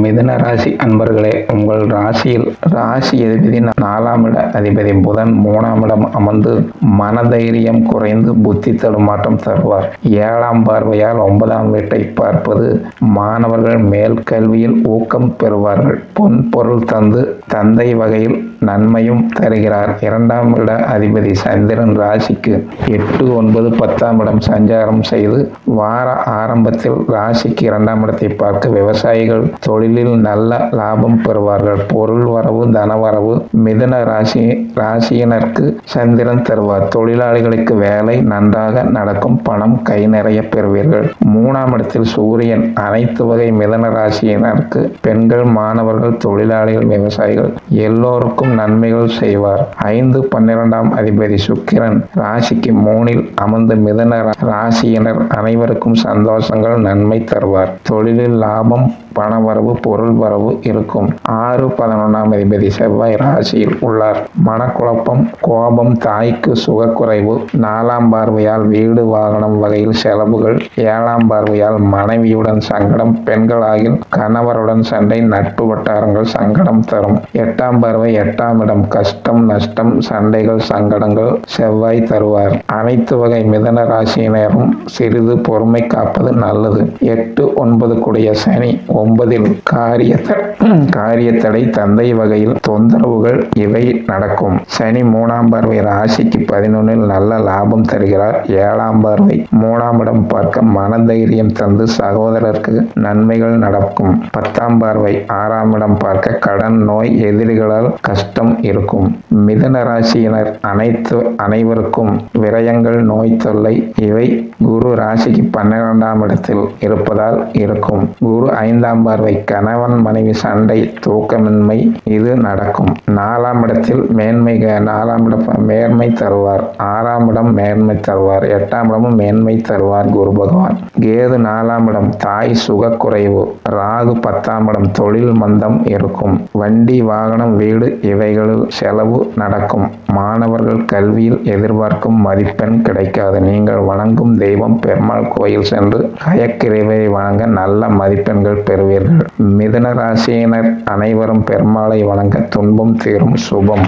மிதுன ராசி அன்பர்களே, உங்கள் ராசியில் ராசி அதிபதி 4ஆம் இட அதிபதி புதன் 3ஆம் இடம் அமர்ந்து மனதைரியம் குறைந்து புத்தி தடுமாற்றம் தருவார். 7ஆம் பார்வையால் 9ஆம் வீட்டை பார்ப்பது மாணவர்கள் மேல் கல்வியில் ஊக்கம் பெறுவார்கள். பொன் பொருள் தந்து தந்தை வகையில் நன்மையும் தருகிறார். 2ஆம் இட அதிபதி சந்திரன் ராசிக்கு 8, 9, 10ஆம் இடம் சஞ்சாரம் செய்து வார ஆரம்பத்தில் ராசிக்கு 2ஆம் இடத்தை பார்க்க விவசாயிகள் தொழிலில் நல்ல லாபம் பெறுவார்கள். பொருள் வரவு தனவரவு மிதுன ராசியினருக்கு சந்திரன் தருவார். தொழிலாளிகளுக்கு வேலை நன்றாக நடக்கும். பணம் கை நிறைய பெறுவீர்கள். 3ஆம் இடத்தில் சூரியன் அனைத்து வகை மிதுன ராசியினருக்கு பெண்கள், மாணவர்கள், தொழிலாளிகள், விவசாயிகள் எல்லோருக்கும் நன்மைகள் செய்வார். 5, 12ஆம் அதிபதி சுக்கிரன் ராசிக்கு 3இல் அமர்ந்து மிதுன ராசியினர் அனைவருக்கும் சந்தோஷங்கள் நன்மை தருவார். தொழிலில் லாபம், பணவரவு, பொருள் வரவு இருக்கும். 6, 11ஆம் அதிபதி செவ்வாய் ராசியில் உள்ளார். மனக்குழப்பம், கோபம், தாய்க்கு சுகக்குறைவு. 4ஆம் பார்வையால் வீடு வாகனம் வகையில் செலவுகள். 7ஆம் பார்வையால் மனைவியுடன் சங்கடம். பெண்களாகில் கணவருடன் சண்டை. நட்பு வட்டாரங்கள் சங்கடம் தரும். 8ஆம் பார்வை 8ஆம் இடம் கஷ்டம், நஷ்டம், சண்டைகள், சங்கடங்கள் செவ்வாய் தருவார். அனைத்து வகை மிதுன ராசியினரும் சிறிது பொறுமை காப்பது நல்லது. 8, 9 கூடிய சனி 9இல் காரியத்தடை, தந்தை வகையில் தொந்தரவுகள் இவை நடக்கும். சனி 3ஆம் பார்வை ராசிக்கு 11இல் நல்ல லாபம் தருகிறார். 7ஆம் பார்வை 3ஆம் இடம் பார்க்க மனதைரியம் தந்து சகோதரருக்கு நன்மைகள் நடக்கும். 10ஆம் பார்வை 6ஆம் இடம் பார்க்க கடன், நோய், எதிரிகளால் கஷ்டம் இருக்கும். மிதுன ராசியினர் அனைவருக்கும் விரயங்கள், நோய் தொல்லை இவை குரு ராசிக்கு 12ஆம் இடத்தில் இருப்பதால் இருக்கும். குரு 5ஆம் பார்வை கணவன் மனைவி சண்டை, தூக்கமின்மை இது நடக்கும். 4ஆம் இடத்தில் மேன்மை தருவார். 6ஆம் இடம் மேன்மை தருவார். 8ஆம் இடமும் மேன்மை தருவார் குரு பகவான். கேது 4ஆம் இடம் தாய் சுகக்குறைவு. ராகு 10ஆம் இடம் தொழில் மந்தம் இருக்கும். வண்டி, வாகனம், வீடு இவைகளில் செலவு நடக்கும். மாணவர்கள் கல்வியில் எதிர்பார்க்கும் மதிப்பெண் கிடைக்காது. நீங்கள் வணங்கும் தெய்வம் பெருமாள் கோயில் சென்று கயக்கிரைவை வணங்க நல்ல மதிப்பெண்கள் பெறுவீர்கள். மிதுன ராசியினர் அனைவரும் பெருமாளை வணங்க துன்பம் தீரும். சுபம்.